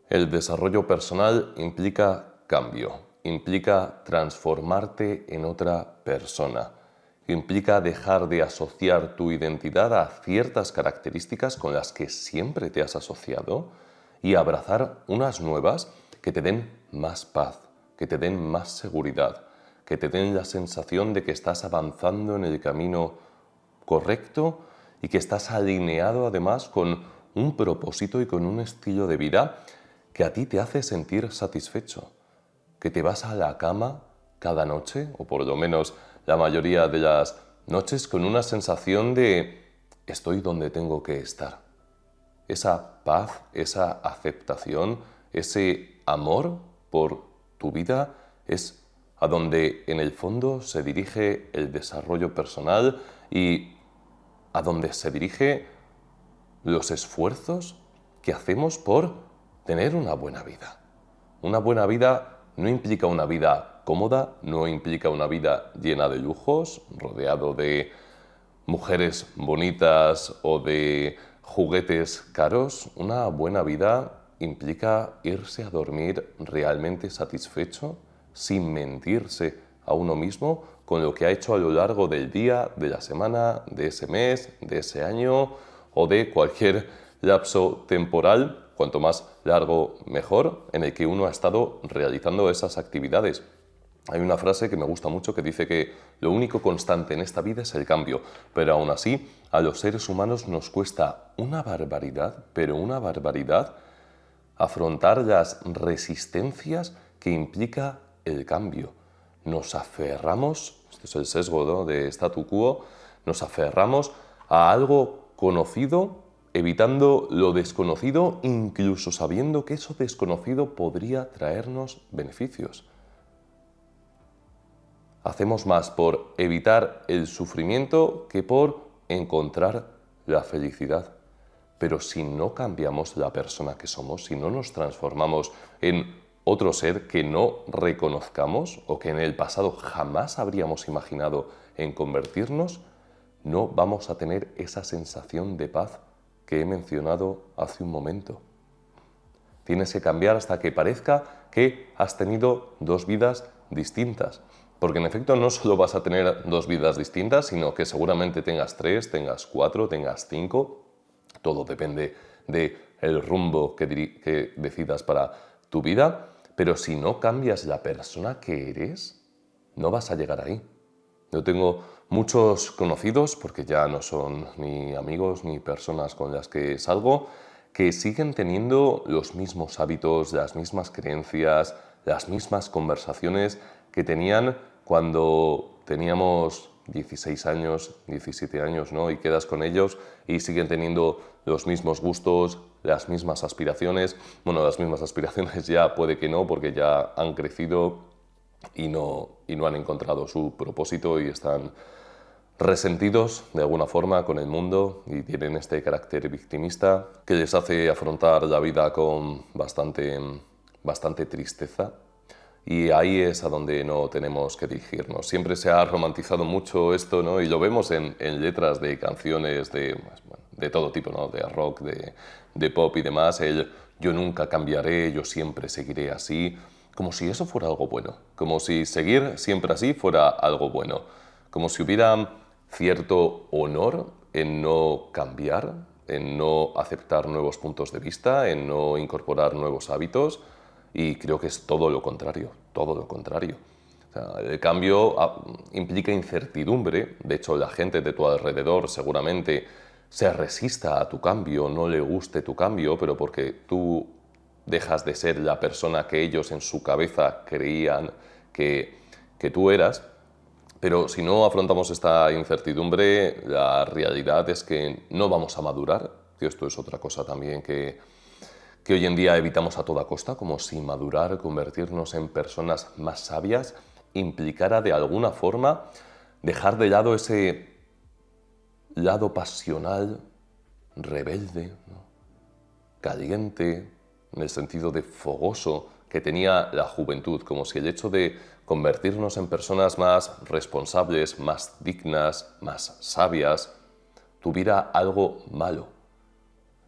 El desarrollo personal implica cambio, implica transformarte en otra persona, implica dejar de asociar tu identidad a ciertas características con las que siempre te has asociado y abrazar unas nuevas que te den más paz, que te den más seguridad, que te den la sensación de que estás avanzando en el camino correcto y que estás alineado además con un propósito y con un estilo de vida que a ti te hace sentir satisfecho, que te vas a la cama cada noche, o por lo menos la mayoría de las noches, con una sensación de estoy donde tengo que estar. Esa paz, esa aceptación, ese amor por tu vida es a donde en el fondo se dirige el desarrollo personal y a donde se dirige los esfuerzos que hacemos por tener una buena vida. Una buena vida no implica una vida cómoda, no implica una vida llena de lujos, rodeado de mujeres bonitas o de juguetes caros. Una buena vida implica irse a dormir realmente satisfecho, sin mentirse a uno mismo con lo que ha hecho a lo largo del día, de la semana, de ese mes, de ese año o de cualquier lapso temporal, cuanto más largo mejor, en el que uno ha estado realizando esas actividades. Hay una frase que me gusta mucho que dice que lo único constante en esta vida es el cambio, pero aún así a los seres humanos nos cuesta una barbaridad, pero una barbaridad, afrontar las resistencias que implica el cambio. Nos aferramos, este es el sesgo, ¿no?, de statu quo, nos aferramos a algo conocido, evitando lo desconocido, incluso sabiendo que eso desconocido podría traernos beneficios. Hacemos más por evitar el sufrimiento que por encontrar la felicidad. Pero si no cambiamos la persona que somos, si no nos transformamos en otro ser que no reconozcamos o que en el pasado jamás habríamos imaginado en convertirnos, no vamos a tener esa sensación de paz que he mencionado hace un momento. Tienes que cambiar hasta que parezca que has tenido dos vidas distintas. Porque en efecto no solo vas a tener dos vidas distintas, sino que seguramente tengas 3, tengas 4, tengas 5. Todo depende del rumbo que decidas para tu vida. Pero si no cambias la persona que eres, no vas a llegar ahí. Yo tengo muchos conocidos, porque ya no son ni amigos ni personas con las que salgo, que siguen teniendo los mismos hábitos, las mismas creencias, las mismas conversaciones que tenían cuando teníamos 16 años, 17 años, ¿no? Y quedas con ellos y siguen teniendo los mismos gustos, las mismas aspiraciones. Bueno, las mismas aspiraciones ya puede que no, porque ya han crecido y no han encontrado su propósito y están resentidos de alguna forma con el mundo y tienen este carácter victimista que les hace afrontar la vida con bastante tristeza. Y ahí es a donde no tenemos que dirigirnos. Siempre se ha romantizado mucho esto, ¿no? Y lo vemos en letras de canciones de todo tipo, ¿no? De rock, de pop y demás. El yo nunca cambiaré, yo siempre seguiré así. Como si eso fuera algo bueno. Como si seguir siempre así fuera algo bueno. Como si hubiera cierto honor en no cambiar, en no aceptar nuevos puntos de vista, en no incorporar nuevos hábitos. Y creo que es todo lo contrario, todo lo contrario. O sea, el cambio implica incertidumbre. De hecho, la gente de tu alrededor seguramente se resista a tu cambio, no le guste tu cambio, pero porque tú dejas de ser la persona que ellos en su cabeza creían que tú eras. Pero si no afrontamos esta incertidumbre, la realidad es que no vamos a madurar, que esto es otra cosa también que hoy en día evitamos a toda costa, como si madurar, convertirnos en personas más sabias, implicara de alguna forma dejar de lado ese lado pasional, rebelde, ¿no?, caliente, en el sentido de fogoso que tenía la juventud, como si el hecho de convertirnos en personas más responsables, más dignas, más sabias, tuviera algo malo.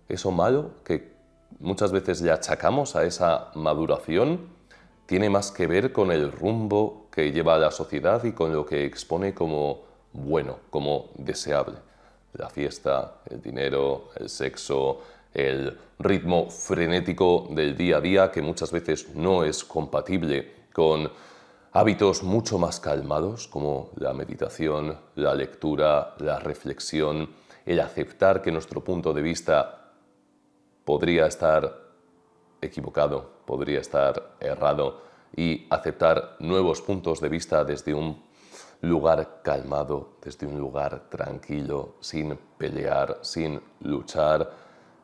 Eso malo que muchas veces le achacamos a esa maduración tiene más que ver con el rumbo que lleva a la sociedad y con lo que expone como bueno, como deseable. La fiesta, el dinero, el sexo, el ritmo frenético del día a día que muchas veces no es compatible con hábitos mucho más calmados como la meditación, la lectura, la reflexión, el aceptar que nuestro punto de vista podría estar equivocado, podría estar errado y aceptar nuevos puntos de vista desde un lugar calmado, desde un lugar tranquilo, sin pelear, sin luchar.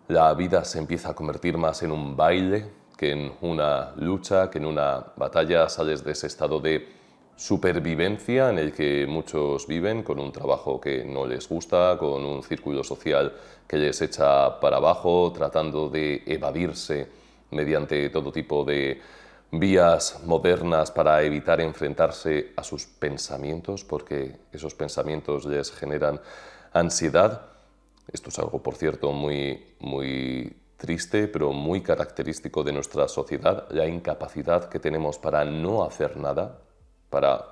La vida se empieza a convertir más en un baile que en una lucha, que en una batalla. Sales de ese estado de supervivencia en el que muchos viven con un trabajo que no les gusta, con un círculo social que les echa para abajo, tratando de evadirse mediante todo tipo de vías modernas para evitar enfrentarse a sus pensamientos, porque esos pensamientos les generan ansiedad. Esto es algo, por cierto, muy triste, pero muy característico de nuestra sociedad, la incapacidad que tenemos para no hacer nada, para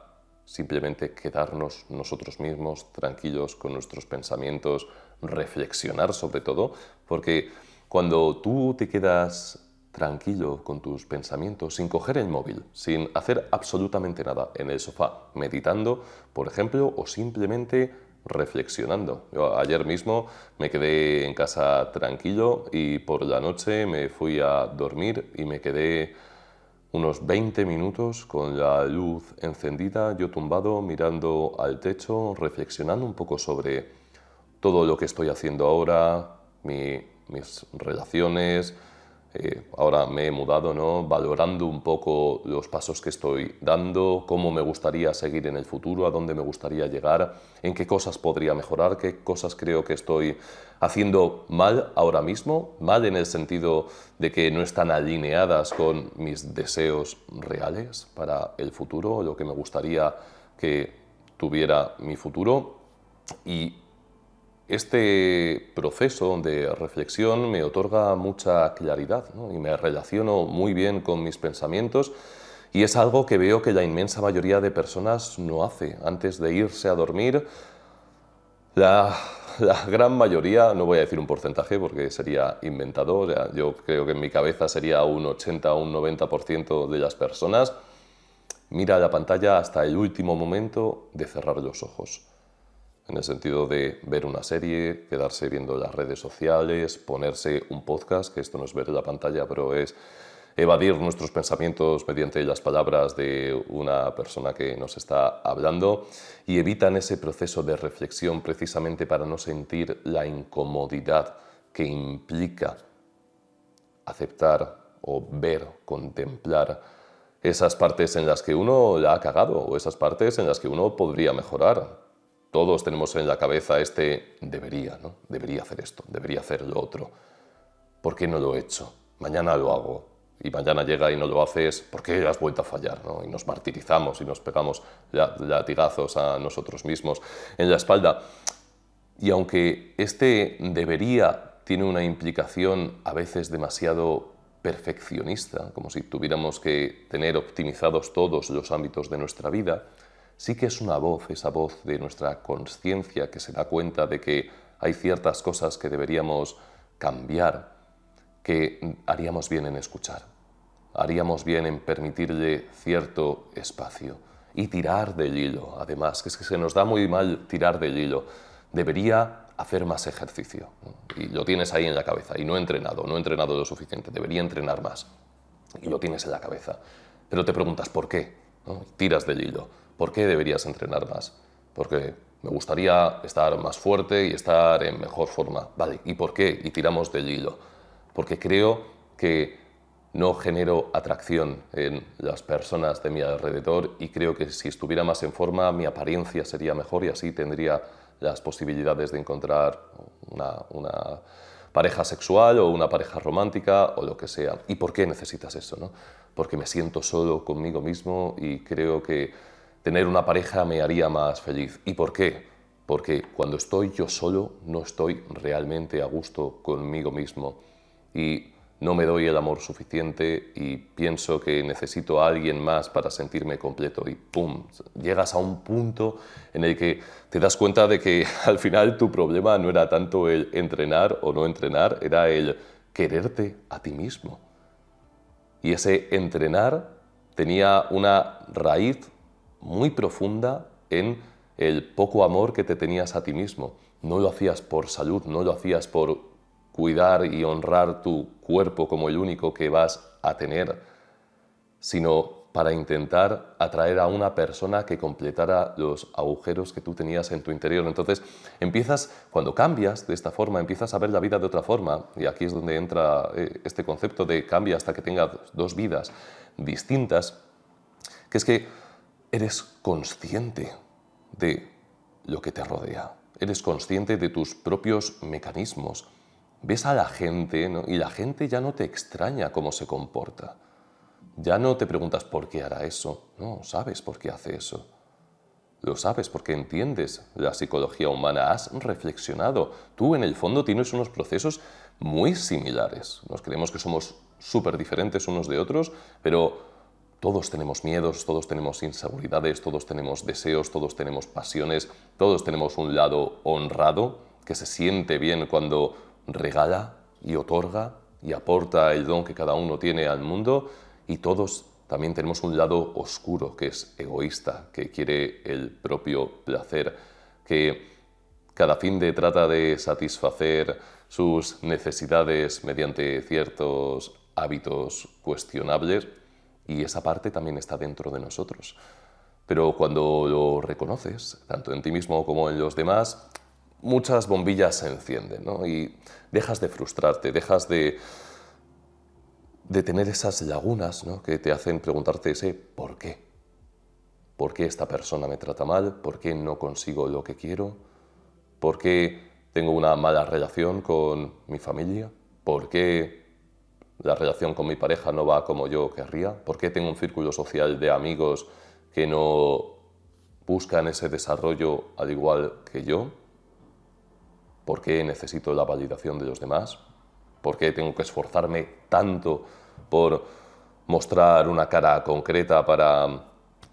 simplemente quedarnos nosotros mismos tranquilos con nuestros pensamientos, reflexionar sobre todo, porque cuando tú te quedas tranquilo con tus pensamientos, sin coger el móvil, sin hacer absolutamente nada, en el sofá, meditando, por ejemplo, o simplemente reflexionando. Yo ayer mismo me quedé en casa tranquilo y por la noche me fui a dormir y me quedé unos 20 minutos con la luz encendida, yo tumbado, mirando al techo, reflexionando un poco sobre todo lo que estoy haciendo ahora, mis relaciones. Ahora me he mudado, ¿no? Valorando un poco los pasos que estoy dando, cómo me gustaría seguir en el futuro, a dónde me gustaría llegar, en qué cosas podría mejorar, qué cosas creo que estoy haciendo mal ahora mismo, mal en el sentido de que no están alineadas con mis deseos reales para el futuro, lo que me gustaría que tuviera mi futuro. Y este proceso de reflexión me otorga mucha claridad, ¿no? Y me relaciono muy bien con mis pensamientos y es algo que veo que la inmensa mayoría de personas no hace. Antes de irse a dormir, la, la gran mayoría, no voy a decir un porcentaje porque sería inventado, o sea, yo creo que en mi cabeza sería un 80 o un 90% de las personas, mira la pantalla hasta el último momento de cerrar los ojos. En el sentido de ver una serie, quedarse viendo las redes sociales, ponerse un podcast, que esto no es ver la pantalla, pero es evadir nuestros pensamientos mediante las palabras de una persona que nos está hablando y evitan ese proceso de reflexión precisamente para no sentir la incomodidad que implica aceptar o ver, contemplar esas partes en las que uno la ha cagado o esas partes en las que uno podría mejorar. Todos tenemos en la cabeza este debería, ¿no? Debería hacer esto, debería hacer lo otro. ¿Por qué no lo he hecho? Mañana lo hago. Y mañana llega y no lo haces, ¿por qué has vuelto a fallar? ¿No? Y nos martirizamos y nos pegamos latigazos a nosotros mismos en la espalda. Y aunque este debería tiene una implicación a veces demasiado perfeccionista, como si tuviéramos que tener optimizados todos los ámbitos de nuestra vida, sí que es una voz, esa voz de nuestra consciencia que se da cuenta de que hay ciertas cosas que deberíamos cambiar, que haríamos bien en escuchar, haríamos bien en permitirle cierto espacio y tirar del hilo, además, que es que se nos da muy mal tirar del hilo. Debería hacer más ejercicio, ¿no? Y lo tienes ahí en la cabeza y no he entrenado lo suficiente, debería entrenar más y lo tienes en la cabeza. Pero te preguntas ¿por qué? ¿No? Tiras del hilo. ¿Por qué deberías entrenar más? Porque me gustaría estar más fuerte y estar en mejor forma. Vale, ¿y por qué? Y tiramos del hilo. Porque creo que no genero atracción en las personas de mi alrededor y creo que si estuviera más en forma mi apariencia sería mejor y así tendría las posibilidades de encontrar una pareja sexual o una pareja romántica o lo que sea. ¿Y por qué necesitas eso, no? Porque me siento solo conmigo mismo y creo que tener una pareja me haría más feliz. ¿Y por qué? Porque cuando estoy yo solo no estoy realmente a gusto conmigo mismo. Y no me doy el amor suficiente y pienso que necesito a alguien más para sentirme completo y ¡pum! Llegas a un punto en el que te das cuenta de que al final tu problema no era tanto el entrenar o no entrenar, era el quererte a ti mismo. Y ese entrenar tenía una raíz muy profunda en el poco amor que te tenías a ti mismo. No lo hacías por salud, no lo hacías por cuidar y honrar tu cuerpo como el único que vas a tener, sino para intentar atraer a una persona que completara los agujeros que tú tenías en tu interior. Entonces, cuando cambias de esta forma, empiezas a ver la vida de otra forma, y aquí es donde entra este concepto de cambia hasta que tengas dos vidas distintas, que es que eres consciente de lo que te rodea, eres consciente de tus propios mecanismos. Ves a la gente, ¿no? Y la gente ya no te extraña cómo se comporta. Ya no te preguntas por qué hará eso, no, sabes por qué hace eso. Lo sabes porque entiendes la psicología humana, has reflexionado. Tú en el fondo tienes unos procesos muy similares. Nos creemos que somos súper diferentes unos de otros, pero todos tenemos miedos, todos tenemos inseguridades, todos tenemos deseos, todos tenemos pasiones, todos tenemos un lado honrado que se siente bien cuando regala y otorga y aporta el don que cada uno tiene al mundo, y todos también tenemos un lado oscuro que es egoísta, que quiere el propio placer, que cada fin de trata de satisfacer sus necesidades mediante ciertos hábitos cuestionables, y esa parte también está dentro de nosotros. Pero cuando lo reconoces, tanto en ti mismo como en los demás, muchas bombillas se encienden, ¿no? Y dejas de frustrarte, dejas de tener esas lagunas, ¿no? Que te hacen preguntarte ese ¿por qué? ¿Por qué esta persona me trata mal? ¿Por qué no consigo lo que quiero? ¿Por qué tengo una mala relación con mi familia? ¿Por qué la relación con mi pareja no va como yo querría? ¿Por qué tengo un círculo social de amigos que no buscan ese desarrollo al igual que yo? ¿Por qué necesito la validación de los demás? ¿Por qué tengo que esforzarme tanto por mostrar una cara concreta para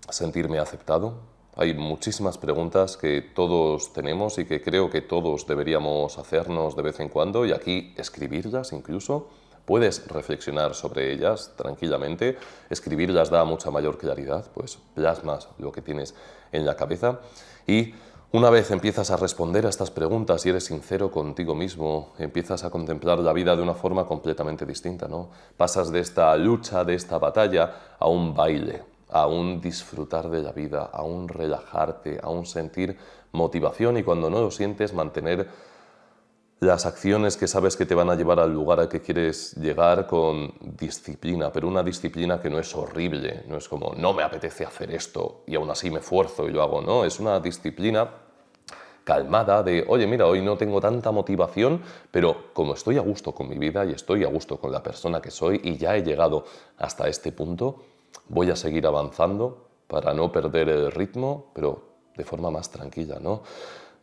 sentirme aceptado? Hay muchísimas preguntas que todos tenemos y que creo que todos deberíamos hacernos de vez en cuando, y aquí escribirlas incluso. Puedes reflexionar sobre ellas tranquilamente. Escribirlas da mucha mayor claridad, pues plasmas lo que tienes en la cabeza, y una vez empiezas a responder a estas preguntas y eres sincero contigo mismo, empiezas a contemplar la vida de una forma completamente distinta, ¿no? Pasas de esta lucha, de esta batalla, a un baile, a un disfrutar de la vida, a un relajarte, a un sentir motivación, y cuando no lo sientes, mantener las acciones que sabes que te van a llevar al lugar al que quieres llegar con disciplina, pero una disciplina que no es horrible, no es como no me apetece hacer esto y aún así me esfuerzo y lo hago, no, es una disciplina calmada de, oye, mira, hoy no tengo tanta motivación, pero como estoy a gusto con mi vida y estoy a gusto con la persona que soy y ya he llegado hasta este punto, voy a seguir avanzando para no perder el ritmo, pero de forma más tranquila, ¿no?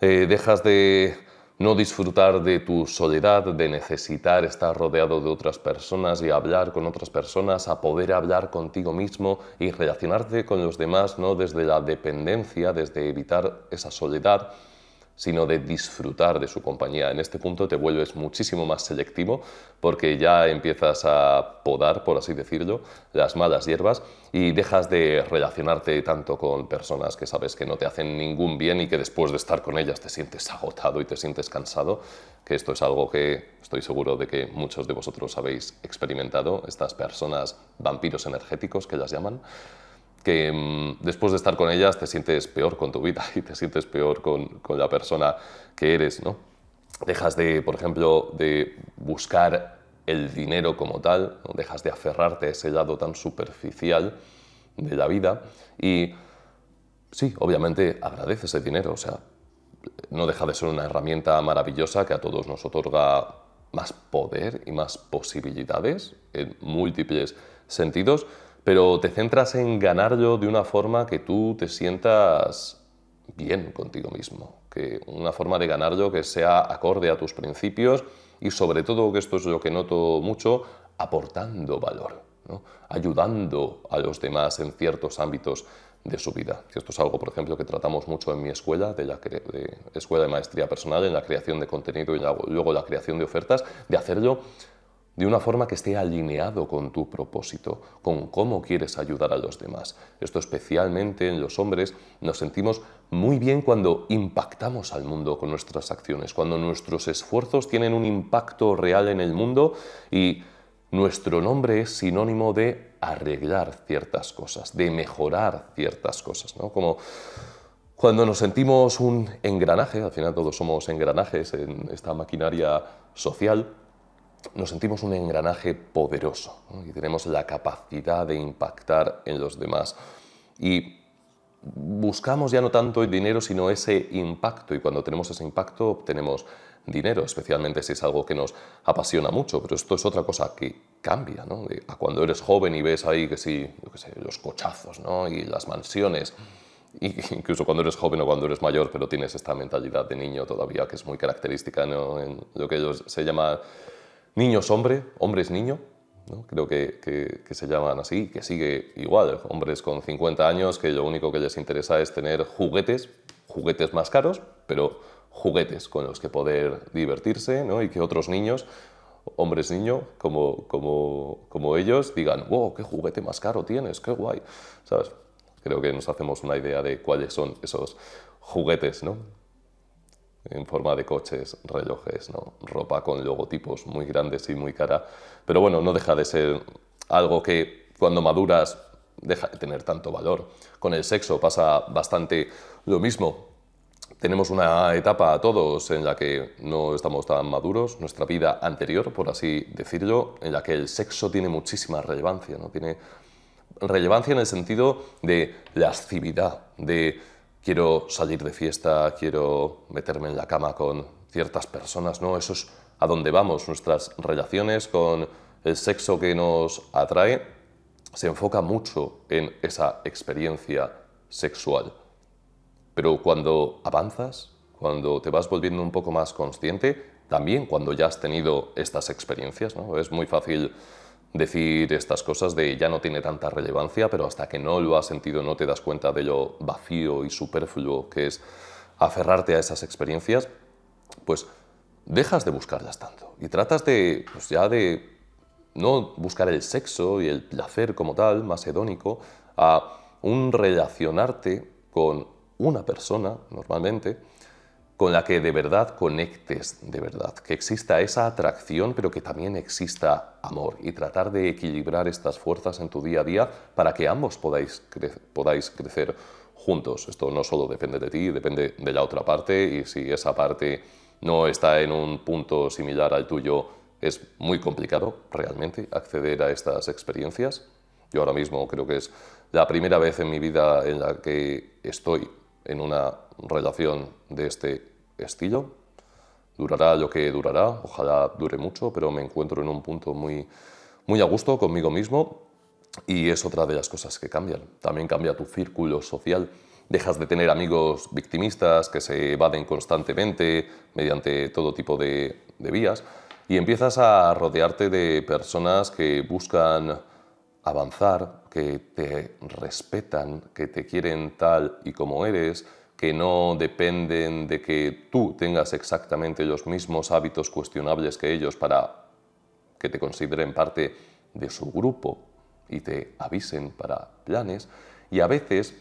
Dejas de no disfrutar de tu soledad, de necesitar estar rodeado de otras personas y hablar con otras personas, a poder hablar contigo mismo y relacionarte con los demás, no desde la dependencia, desde evitar esa soledad, sino de disfrutar de su compañía. En este punto te vuelves muchísimo más selectivo porque ya empiezas a podar, por así decirlo, las malas hierbas, y dejas de relacionarte tanto con personas que sabes que no te hacen ningún bien y que después de estar con ellas te sientes agotado y te sientes cansado, que esto es algo que estoy seguro de que muchos de vosotros habéis experimentado, estas personas vampiros energéticos que las llaman, que después de estar con ellas te sientes peor con tu vida y te sientes peor con la persona que eres, ¿no? Dejas de, por ejemplo, de buscar el dinero como tal, ¿no? Dejas de aferrarte a ese lado tan superficial de la vida y sí, obviamente agradeces el dinero, o sea, no deja de ser una herramienta maravillosa que a todos nos otorga más poder y más posibilidades en múltiples sentidos, pero te centras en ganarlo de una forma que tú te sientas bien contigo mismo, que una forma de ganarlo que sea acorde a tus principios y, sobre todo, que esto es lo que noto mucho, aportando valor, ¿no? Ayudando a los demás en ciertos ámbitos de su vida. Esto es algo, por ejemplo, que tratamos mucho en mi escuela, de Escuela de Maestría Personal, en la creación de contenido y luego la creación de ofertas, de hacerlo de una forma que esté alineado con tu propósito, con cómo quieres ayudar a los demás. Esto especialmente en los hombres nos sentimos muy bien cuando impactamos al mundo con nuestras acciones, cuando nuestros esfuerzos tienen un impacto real en el mundo y nuestro nombre es sinónimo de arreglar ciertas cosas, de mejorar ciertas cosas, ¿no? Como cuando nos sentimos un engranaje, al final todos somos engranajes en esta maquinaria social, nos sentimos un engranaje poderoso, ¿no? Y tenemos la capacidad de impactar en los demás. Y buscamos ya no tanto el dinero, sino ese impacto. Y cuando tenemos ese impacto, obtenemos dinero, especialmente si es algo que nos apasiona mucho. Pero esto es otra cosa que cambia, ¿no? A cuando eres joven y ves ahí que sí, yo qué sé, los cochazos, ¿no? Y las mansiones. Y incluso cuando eres joven o cuando eres mayor, pero tienes esta mentalidad de niño todavía, que es muy característica, ¿no? En lo que ellos se llama niños hombre, hombres niño, ¿no? Creo que se llaman así, que sigue igual, hombres con 50 años que lo único que les interesa es tener juguetes más caros, pero juguetes con los que poder divertirse, ¿no? Y que otros niños, hombres niño, como ellos, digan, wow, qué juguete más caro tienes, qué guay, ¿sabes? Creo que nos hacemos una idea de cuáles son esos juguetes, ¿no? En forma de coches, relojes, ¿no? Ropa con logotipos muy grandes y muy cara. Pero bueno, no deja de ser algo que cuando maduras deja de tener tanto valor. Con el sexo pasa bastante lo mismo. Tenemos una etapa todos en la que no estamos tan maduros, nuestra vida anterior, por así decirlo, en la que el sexo tiene muchísima relevancia, ¿no? Tiene relevancia en el sentido de lascividad, de quiero salir de fiesta, quiero meterme en la cama con ciertas personas, ¿no? Eso es a donde vamos. Nuestras relaciones con el sexo que nos atrae se enfoca mucho en esa experiencia sexual. Pero cuando avanzas, cuando te vas volviendo un poco más consciente, también cuando ya has tenido estas experiencias, ¿no? Es muy fácil decir estas cosas de ya no tiene tanta relevancia, pero hasta que no lo has sentido no te das cuenta de lo vacío y superfluo que es aferrarte a esas experiencias, pues dejas de buscarlas tanto y tratas de, pues ya de no buscar el sexo y el placer como tal, más hedónico, a un relacionarte con una persona, normalmente, con la que de verdad conectes de verdad, que exista esa atracción, pero que también exista amor, y tratar de equilibrar estas fuerzas en tu día a día para que ambos podáis crecer juntos. Esto no solo depende de ti, depende de la otra parte, y si esa parte no está en un punto similar al tuyo, es muy complicado realmente acceder a estas experiencias. Yo ahora mismo creo que es la primera vez en mi vida en la que estoy en una relación de este estilo. Durará lo que durará, ojalá dure mucho, pero me encuentro en un punto muy, muy a gusto conmigo mismo, y es otra de las cosas que cambian. También cambia tu círculo social. Dejas de tener amigos victimistas que se evaden constantemente mediante todo tipo de vías, y empiezas a rodearte de personas que buscan avanzar, que te respetan, que te quieren tal y como eres, que no dependen de que tú tengas exactamente los mismos hábitos cuestionables que ellos para que te consideren parte de su grupo y te avisen para planes. Y a veces,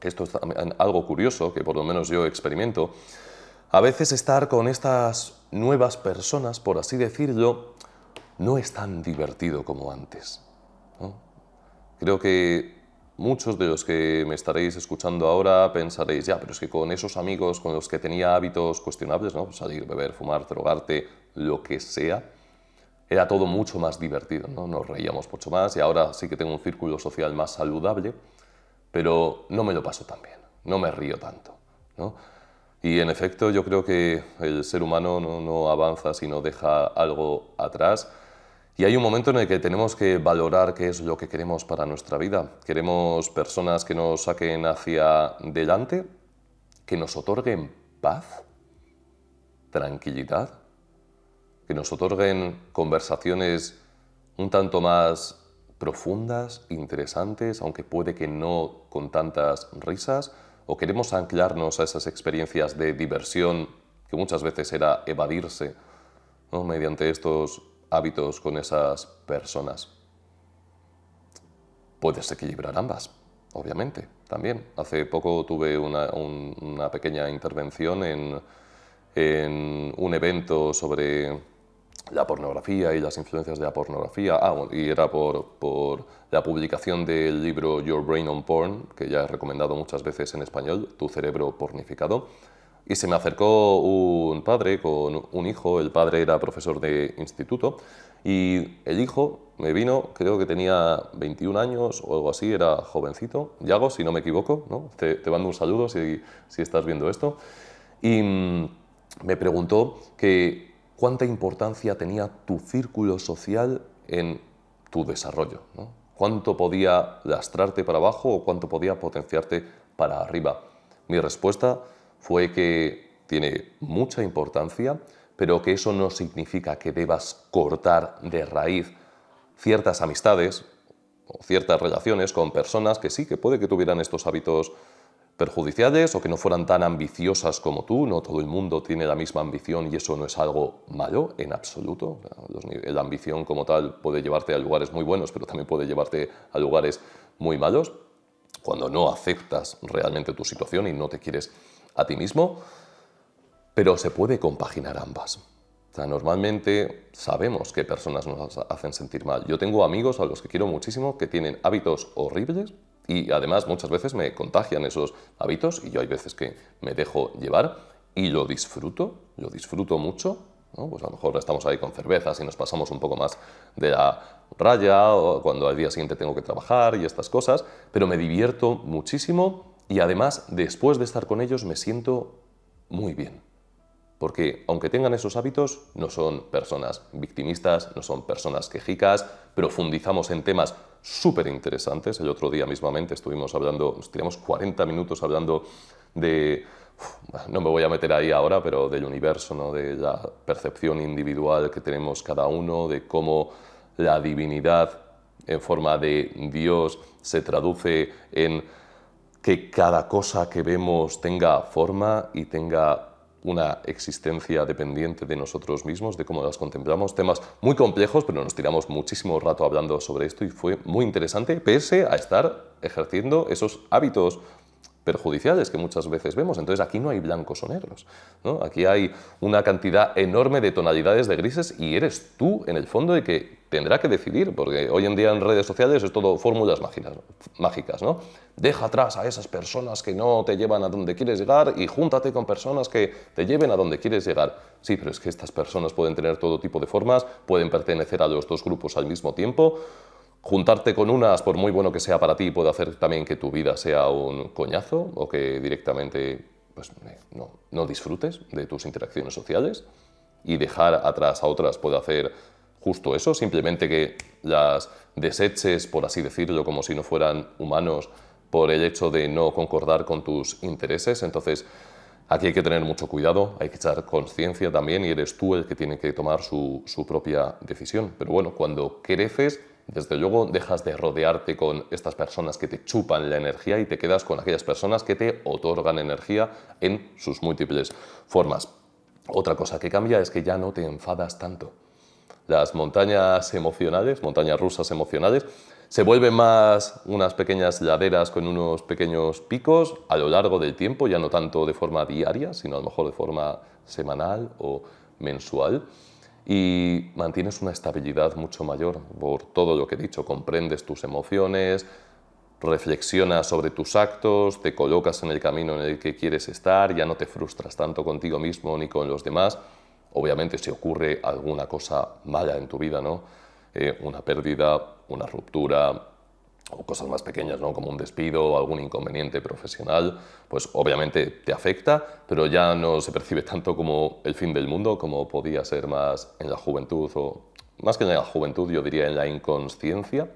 esto es algo curioso que por lo menos yo experimento, a veces estar con estas nuevas personas, por así decirlo, no es tan divertido como antes, ¿no? Creo que muchos de los que me estaréis escuchando ahora pensaréis, ya, pero es que con esos amigos con los que tenía hábitos cuestionables, ¿no? Salir, beber, fumar, drogarte, lo que sea, era todo mucho más divertido, ¿no? Nos reíamos mucho más, y ahora sí que tengo un círculo social más saludable, pero no me lo paso tan bien, no me río tanto, ¿no? Y en efecto yo creo que el ser humano no avanza si no deja algo atrás. Y hay un momento en el que tenemos que valorar qué es lo que queremos para nuestra vida. Queremos personas que nos saquen hacia delante, que nos otorguen paz, tranquilidad, que nos otorguen conversaciones un tanto más profundas, interesantes, aunque puede que no con tantas risas, o queremos anclarnos a esas experiencias de diversión que muchas veces era evadirse, ¿no?, mediante estos hábitos con esas personas. Puedes equilibrar ambas, obviamente, también. Hace poco tuve una pequeña intervención en un evento sobre la pornografía y las influencias de la pornografía. Bueno, y era por la publicación del libro Your Brain on Porn, que ya he recomendado muchas veces en español, Tu cerebro pornificado. Y se me acercó un padre con un hijo. El padre era profesor de instituto y el hijo me vino, creo que tenía 21 años o algo así, era jovencito. Yago, si no me equivoco, ¿no? Te mando un saludo si estás viendo esto. Y me preguntó que cuánta importancia tenía tu círculo social en tu desarrollo, ¿no? Cuánto podía lastrarte para abajo o cuánto podía potenciarte para arriba. Mi respuesta fue que tiene mucha importancia, pero que eso no significa que debas cortar de raíz ciertas amistades o ciertas relaciones con personas que sí, que puede que tuvieran estos hábitos perjudiciales o que no fueran tan ambiciosas como tú. No todo el mundo tiene la misma ambición y eso no es algo malo en absoluto. La ambición como tal puede llevarte a lugares muy buenos, pero también puede llevarte a lugares muy malos cuando no aceptas realmente tu situación y no te quieres a ti mismo, pero se puede compaginar ambas. O sea, normalmente sabemos qué personas nos hacen sentir mal. Yo tengo amigos a los que quiero muchísimo que tienen hábitos horribles y además muchas veces me contagian esos hábitos y yo hay veces que me dejo llevar y lo disfruto mucho, ¿no? Pues a lo mejor estamos ahí con cervezas y nos pasamos un poco más de la raya o cuando al día siguiente tengo que trabajar y estas cosas, pero me divierto muchísimo y además después de estar con ellos me siento muy bien. Porque aunque tengan esos hábitos, no son personas victimistas, no son personas quejicas, profundizamos en temas súper interesantes. El otro día mismamente estuvimos hablando, nos tiramos 40 minutos hablando de, no me voy a meter ahí ahora, pero del universo, ¿no?, de la percepción individual que tenemos cada uno, de cómo la divinidad en forma de Dios se traduce en que cada cosa que vemos tenga forma y tenga una existencia dependiente de nosotros mismos, de cómo las contemplamos. Temas muy complejos, pero nos tiramos muchísimo rato hablando sobre esto y fue muy interesante, pese a estar ejerciendo esos hábitos perjudiciales que muchas veces vemos. Entonces aquí no hay blancos o negros, ¿no? Aquí hay una cantidad enorme de tonalidades de grises y eres tú, en el fondo, el que tendrá que decidir, porque hoy en día en redes sociales es todo fórmulas mágicas, ¿no? Deja atrás a esas personas que no te llevan a donde quieres llegar y júntate con personas que te lleven a donde quieres llegar. Sí, pero es que estas personas pueden tener todo tipo de formas, pueden pertenecer a los dos grupos al mismo tiempo. Juntarte con unas, por muy bueno que sea para ti, puede hacer también que tu vida sea un coñazo o que directamente pues, no disfrutes de tus interacciones sociales, y dejar atrás a otras puede hacer justo eso, simplemente que las deseches, por así decirlo, como si no fueran humanos por el hecho de no concordar con tus intereses. Entonces, aquí hay que tener mucho cuidado, hay que echar conciencia también y eres tú el que tiene que tomar su propia decisión. Pero bueno, cuando creces, desde luego dejas de rodearte con estas personas que te chupan la energía y te quedas con aquellas personas que te otorgan energía en sus múltiples formas. Otra cosa que cambia es que ya no te enfadas tanto. Las montañas emocionales, montañas rusas emocionales, se vuelven más unas pequeñas laderas con unos pequeños picos a lo largo del tiempo, ya no tanto de forma diaria, sino a lo mejor de forma semanal o mensual. Y mantienes una estabilidad mucho mayor por todo lo que he dicho. Comprendes tus emociones, reflexionas sobre tus actos, te colocas en el camino en el que quieres estar, ya no te frustras tanto contigo mismo ni con los demás. Obviamente si ocurre alguna cosa mala en tu vida, ¿no? Una pérdida, una ruptura o cosas más pequeñas, ¿no?, como un despido o algún inconveniente profesional, pues obviamente te afecta, pero ya no se percibe tanto como el fin del mundo como podía ser más en la juventud, o más que en la juventud yo diría en la inconsciencia,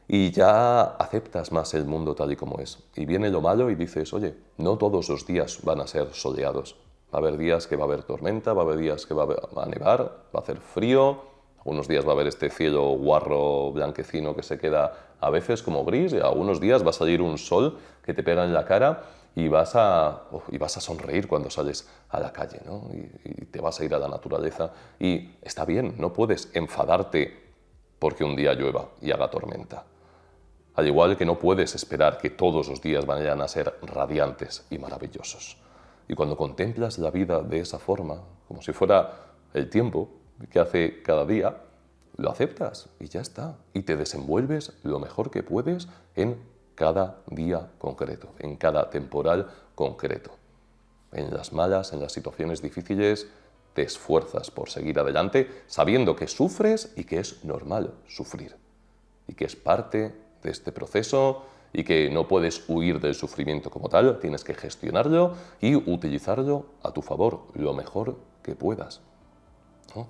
y ya aceptas más el mundo tal y como es. Y viene lo malo y dices, oye, no todos los días van a ser soleados. Va a haber días que va a haber tormenta, va a haber días que va a nevar, va a hacer frío, Algunos días va a haber este cielo guarro blanquecino que se queda a veces como gris, y algunos días va a salir un sol que te pega en la cara y vas a sonreír cuando sales a la calle, ¿no? Y te vas a ir a la naturaleza. Y está bien, no puedes enfadarte porque un día llueva y haga tormenta. Al igual que no puedes esperar que todos los días vayan a ser radiantes y maravillosos. Y cuando contemplas la vida de esa forma, como si fuera el tiempo que hace cada día, lo aceptas y ya está. Y te desenvuelves lo mejor que puedes en cada día concreto, en cada temporal concreto. En las malas, en las situaciones difíciles, te esfuerzas por seguir adelante sabiendo que sufres y que es normal sufrir. Y que es parte de este proceso y que no puedes huir del sufrimiento como tal, tienes que gestionarlo y utilizarlo a tu favor lo mejor que puedas, ¿no?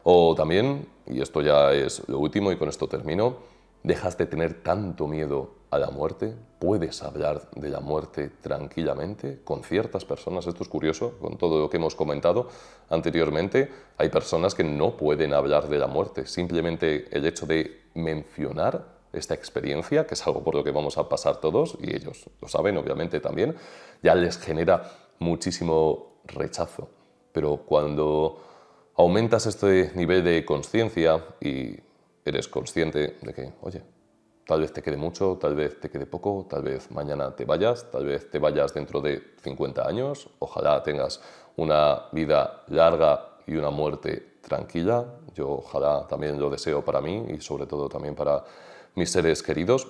O también, y esto ya es lo último y con esto termino, dejas de tener tanto miedo a la muerte, puedes hablar de la muerte tranquilamente con ciertas personas. Esto es curioso, con todo lo que hemos comentado anteriormente, hay personas que no pueden hablar de la muerte. Simplemente el hecho de mencionar esta experiencia, que es algo por lo que vamos a pasar todos, y ellos lo saben obviamente también, ya les genera muchísimo rechazo. Pero cuando aumentas este nivel de conciencia y eres consciente de que, oye, tal vez te quede mucho, tal vez te quede poco, tal vez mañana te vayas, tal vez te vayas dentro de 50 años, ojalá tengas una vida larga y una muerte tranquila. Yo ojalá también lo deseo para mí y sobre todo también para mis seres queridos.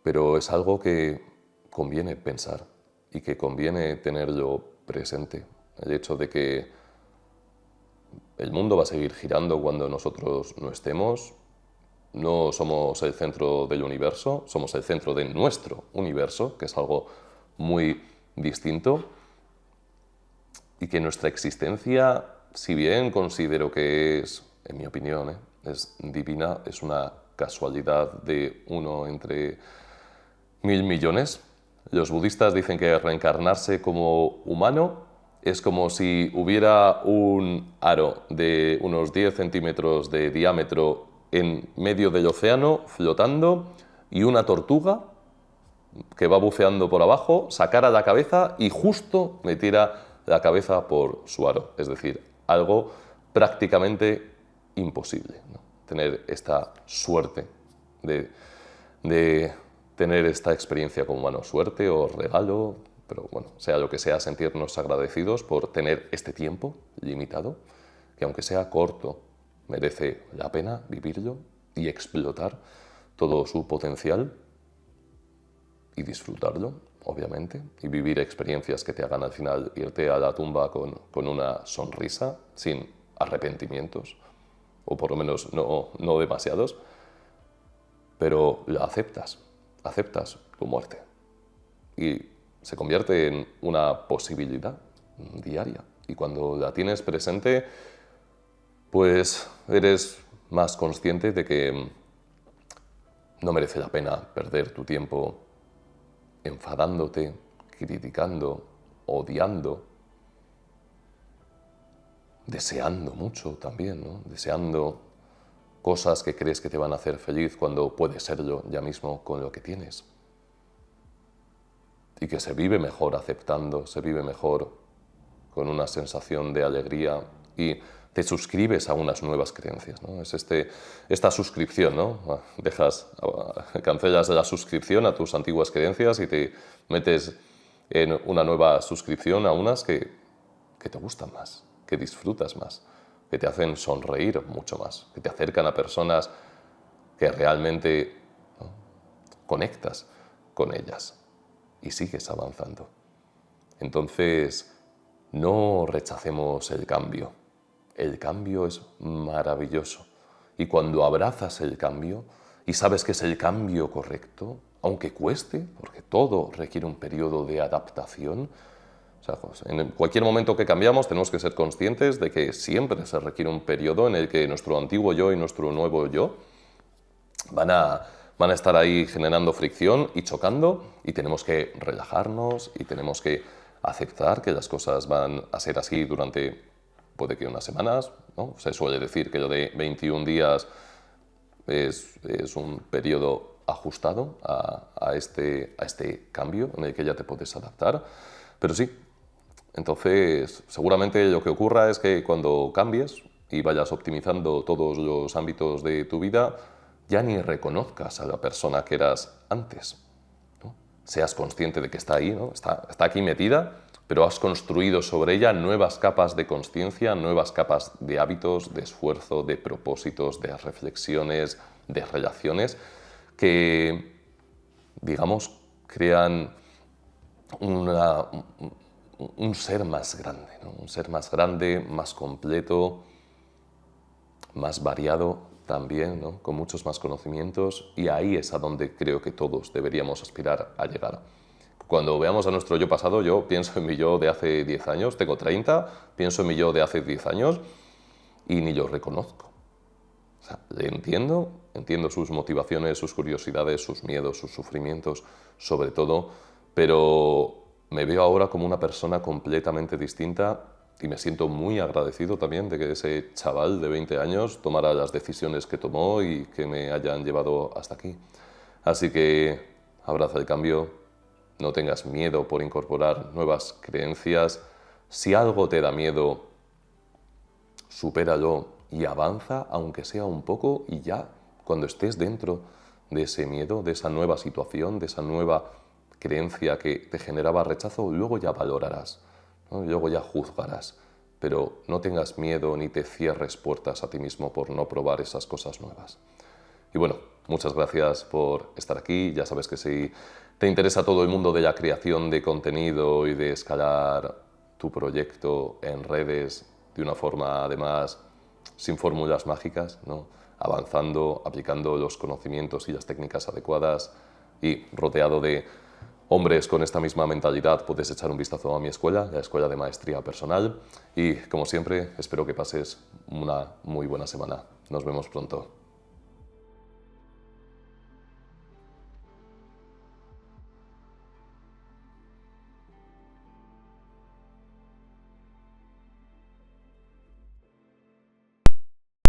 Pero es algo que conviene pensar y que conviene tenerlo presente. El hecho de que el mundo va a seguir girando cuando nosotros no estemos. No somos el centro del universo, somos el centro de nuestro universo, que es algo muy distinto. Y que nuestra existencia, si bien considero que es, en mi opinión, es divina, es una casualidad de uno entre 1000 millones. Los budistas dicen que reencarnarse como humano es como si hubiera un aro de unos 10 centímetros de diámetro en medio del océano flotando y una tortuga que va buceando por abajo, sacara la cabeza y justo me tira la cabeza por su aro. Es decir, algo prácticamente imposible, ¿no? Tener esta suerte de tener esta experiencia como humano, suerte o regalo, pero bueno, sea lo que sea, sentirnos agradecidos por tener este tiempo limitado, que aunque sea corto, merece la pena vivirlo y explotar todo su potencial y disfrutarlo, obviamente, y vivir experiencias que te hagan al final irte a la tumba con una sonrisa, sin arrepentimientos, o por lo menos no demasiados, pero la aceptas tu muerte y se convierte en una posibilidad diaria. Y cuando la tienes presente, pues eres más consciente de que no merece la pena perder tu tiempo enfadándote, criticando, odiando, deseando mucho también, ¿no? Deseando cosas que crees que te van a hacer feliz cuando puedes serlo ya mismo con lo que tienes. Y que se vive mejor aceptando, se vive mejor con una sensación de alegría y te suscribes a unas nuevas creencias, ¿no? Es esta suscripción, ¿no? Cancelas la suscripción a tus antiguas creencias y te metes en una nueva suscripción a unas que te gustan más, que disfrutas más, que te hacen sonreír mucho más, que te acercan a personas que realmente, ¿no?, conectas con ellas y sigues avanzando. Entonces, no rechacemos el cambio. El cambio es maravilloso. Y cuando abrazas el cambio y sabes que es el cambio correcto, aunque cueste, porque todo requiere un periodo de adaptación, o sea, pues, en cualquier momento que cambiamos tenemos que ser conscientes de que siempre se requiere un periodo en el que nuestro antiguo yo y nuestro nuevo yo van a estar ahí generando fricción y chocando, y tenemos que relajarnos y tenemos que aceptar que las cosas van a ser así durante, puede que unas semanas, ¿no? Se suele decir que lo de 21 días es un periodo ajustado a este cambio en el que ya te puedes adaptar. Pero sí, entonces seguramente lo que ocurra es que cuando cambies y vayas optimizando todos los ámbitos de tu vida, ya ni reconozcas a la persona que eras antes, ¿no? Seas consciente de que está ahí, ¿no? Está aquí metida, pero has construido sobre ella nuevas capas de consciencia, nuevas capas de hábitos, de esfuerzo, de propósitos, de reflexiones, de relaciones que, digamos, crean un ser más grande, ¿no? Un ser más grande, más completo, más variado también, ¿no? Con muchos más conocimientos, y ahí es a donde creo que todos deberíamos aspirar a llegar. Cuando veamos a nuestro yo pasado, yo pienso en mi yo de hace 10 años, tengo 30, pienso en mi yo de hace 10 años y ni lo reconozco. O sea, le entiendo sus motivaciones, sus curiosidades, sus miedos, sus sufrimientos, sobre todo, pero me veo ahora como una persona completamente distinta y me siento muy agradecido también de que ese chaval de 20 años tomara las decisiones que tomó y que me hayan llevado hasta aquí. Así que abraza el cambio, no tengas miedo por incorporar nuevas creencias. Si algo te da miedo, supéralo y avanza, aunque sea un poco, y ya cuando estés dentro de ese miedo, de esa nueva situación, de esa nueva creencia que te generaba rechazo, luego ya valorarás, ¿no? Luego ya juzgarás, pero no tengas miedo ni te cierres puertas a ti mismo por no probar esas cosas nuevas. Y bueno, muchas gracias por estar aquí. Ya sabes que si te interesa todo el mundo de la creación de contenido y de escalar tu proyecto en redes de una forma, además, sin fórmulas mágicas, ¿no? Avanzando, aplicando los conocimientos y las técnicas adecuadas y rodeado de hombres con esta misma mentalidad, puedes echar un vistazo a mi escuela, la Escuela de Maestría Personal. Y, como siempre, espero que pases una muy buena semana. Nos vemos pronto.